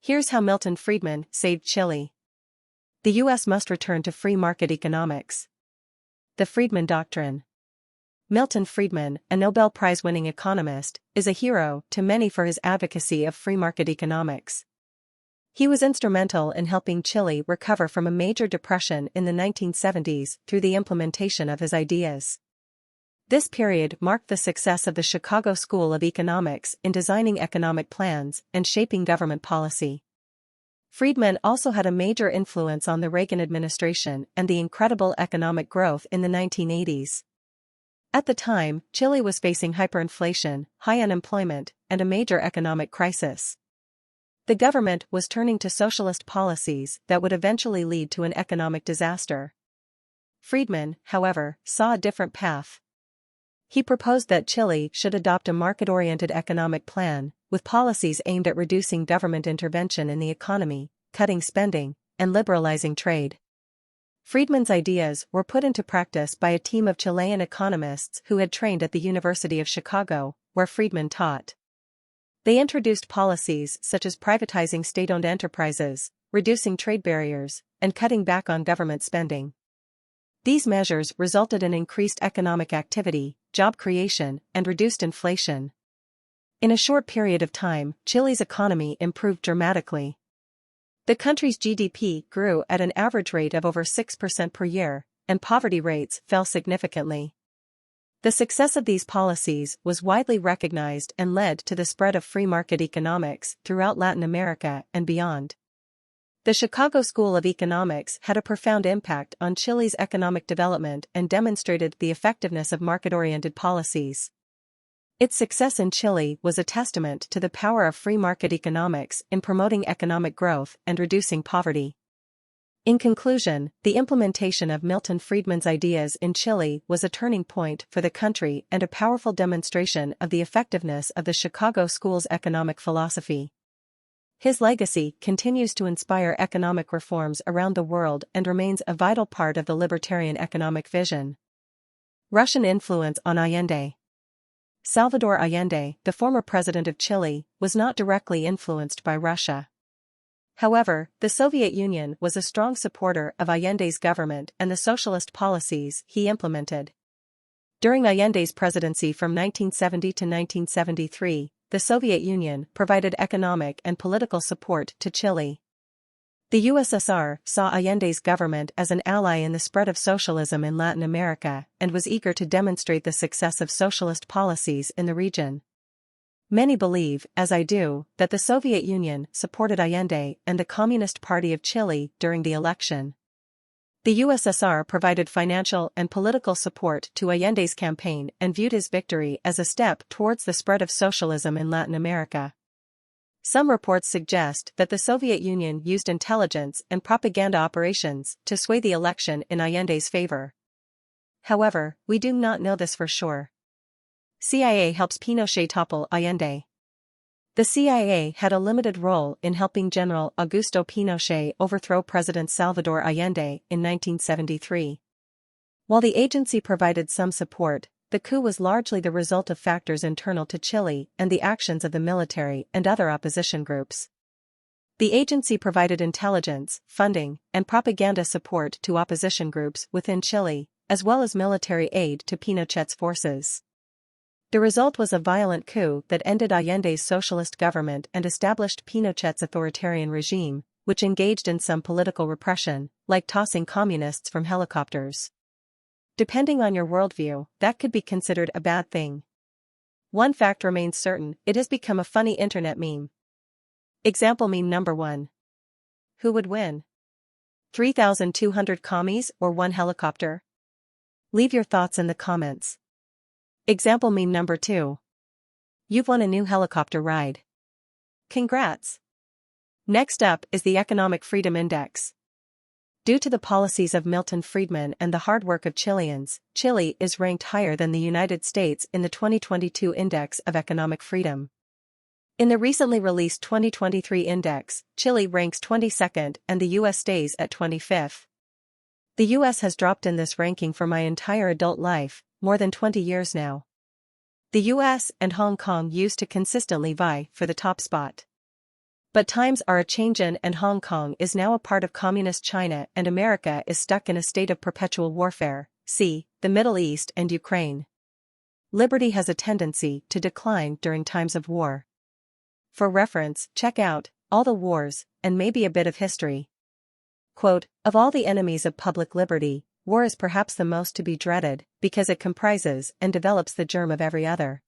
Here's how Milton Friedman saved Chile. The U.S. must return to free market economics. The Friedman Doctrine. Milton Friedman, a Nobel Prize-winning economist, is a hero to many for his advocacy of free market economics. He was instrumental in helping Chile recover from a major depression in the 1970s through the implementation of his ideas. This period marked the success of the Chicago School of Economics in designing economic plans and shaping government policy. Friedman also had a major influence on the Reagan administration and the incredible economic growth in the 1980s. At the time, Chile was facing hyperinflation, high unemployment, and a major economic crisis. The government was turning to socialist policies that would eventually lead to an economic disaster. Friedman, however, saw a different path. He proposed that Chile should adopt a market-oriented economic plan, with policies aimed at reducing government intervention in the economy, cutting spending, and liberalizing trade. Friedman's ideas were put into practice by a team of Chilean economists who had trained at the University of Chicago, where Friedman taught. They introduced policies such as privatizing state-owned enterprises, reducing trade barriers, and cutting back on government spending. These measures resulted in increased economic activity, job creation, and reduced inflation. In a short period of time, Chile's economy improved dramatically. The country's GDP grew at an average rate of over 6% per year, and poverty rates fell significantly. The success of these policies was widely recognized and led to the spread of free market economics throughout Latin America and beyond. The Chicago School of Economics had a profound impact on Chile's economic development and demonstrated the effectiveness of market-oriented policies. Its success in Chile was a testament to the power of free market economics in promoting economic growth and reducing poverty. In conclusion, the implementation of Milton Friedman's ideas in Chile was a turning point for the country and a powerful demonstration of the effectiveness of the Chicago School's economic philosophy. His legacy continues to inspire economic reforms around the world and remains a vital part of the libertarian economic vision. Russian influence on Allende. Salvador Allende, the former president of Chile, was not directly influenced by Russia. However, the Soviet Union was a strong supporter of Allende's government and the socialist policies he implemented. During Allende's presidency from 1970 to 1973, the Soviet Union provided economic and political support to Chile. The USSR saw Allende's government as an ally in the spread of socialism in Latin America and was eager to demonstrate the success of socialist policies in the region. Many believe, as I do, that the Soviet Union supported Allende and the Communist Party of Chile during the election. The USSR provided financial and political support to Allende's campaign and viewed his victory as a step towards the spread of socialism in Latin America. Some reports suggest that the Soviet Union used intelligence and propaganda operations to sway the election in Allende's favor. However, we do not know this for sure. CIA helps Pinochet topple Allende. The CIA had a limited role in helping General Augusto Pinochet overthrow President Salvador Allende in 1973. While the agency provided some support, the coup was largely the result of factors internal to Chile and the actions of the military and other opposition groups. The agency provided intelligence, funding, and propaganda support to opposition groups within Chile, as well as military aid to Pinochet's forces. The result was a violent coup that ended Allende's socialist government and established Pinochet's authoritarian regime, which engaged in some political repression, like tossing communists from helicopters. Depending on your worldview, that could be considered a bad thing. One fact remains certain: it has become a funny internet meme. Example meme number 1. Who would win? 3,200 commies or one helicopter? Leave your thoughts in the comments. Example meme number 2. You've won a new helicopter ride. Congrats! Next up is the Economic Freedom Index. Due to the policies of Milton Friedman and the hard work of Chileans, Chile is ranked higher than the United States in the 2022 Index of Economic Freedom. In the recently released 2023 index, Chile ranks 22nd and the US stays at 25th. The US has dropped in this ranking for my entire adult life, more than 20 years now. The US and Hong Kong used to consistently vie for the top spot. But times are a-changin' and Hong Kong is now a part of communist China and America is stuck in a state of perpetual warfare, see, the Middle East and Ukraine. Liberty has a tendency to decline during times of war. For reference, check out All the Wars, and maybe a bit of history. Quote, of all the enemies of public liberty, war is perhaps the most to be dreaded, because it comprises and develops the germ of every other.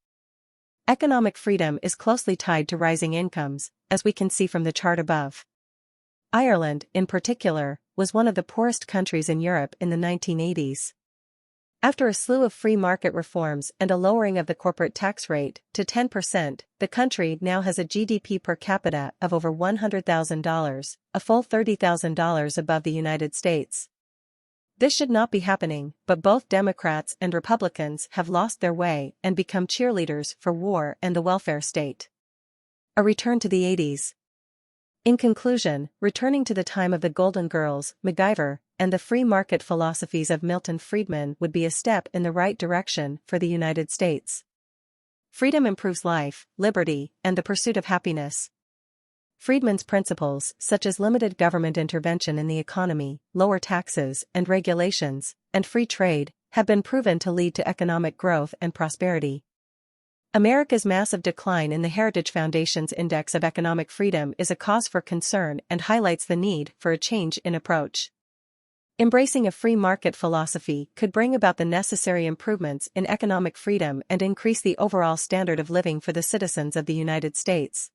Economic freedom is closely tied to rising incomes, as we can see from the chart above. Ireland, in particular, was one of the poorest countries in Europe in the 1980s. After a slew of free market reforms and a lowering of the corporate tax rate to 10%, the country now has a GDP per capita of over $100,000, a full $30,000 above the United States. This should not be happening, but both Democrats and Republicans have lost their way and become cheerleaders for war and the welfare state. A return to the 80s. In conclusion, returning to the time of the Golden Girls, MacGyver, and the free market philosophies of Milton Friedman would be a step in the right direction for the United States. Freedom improves life, liberty, and the pursuit of happiness. Friedman's principles, such as limited government intervention in the economy, lower taxes and regulations, and free trade, have been proven to lead to economic growth and prosperity. America's massive decline in the Heritage Foundation's Index of Economic Freedom is a cause for concern and highlights the need for a change in approach. Embracing a free market philosophy could bring about the necessary improvements in economic freedom and increase the overall standard of living for the citizens of the United States.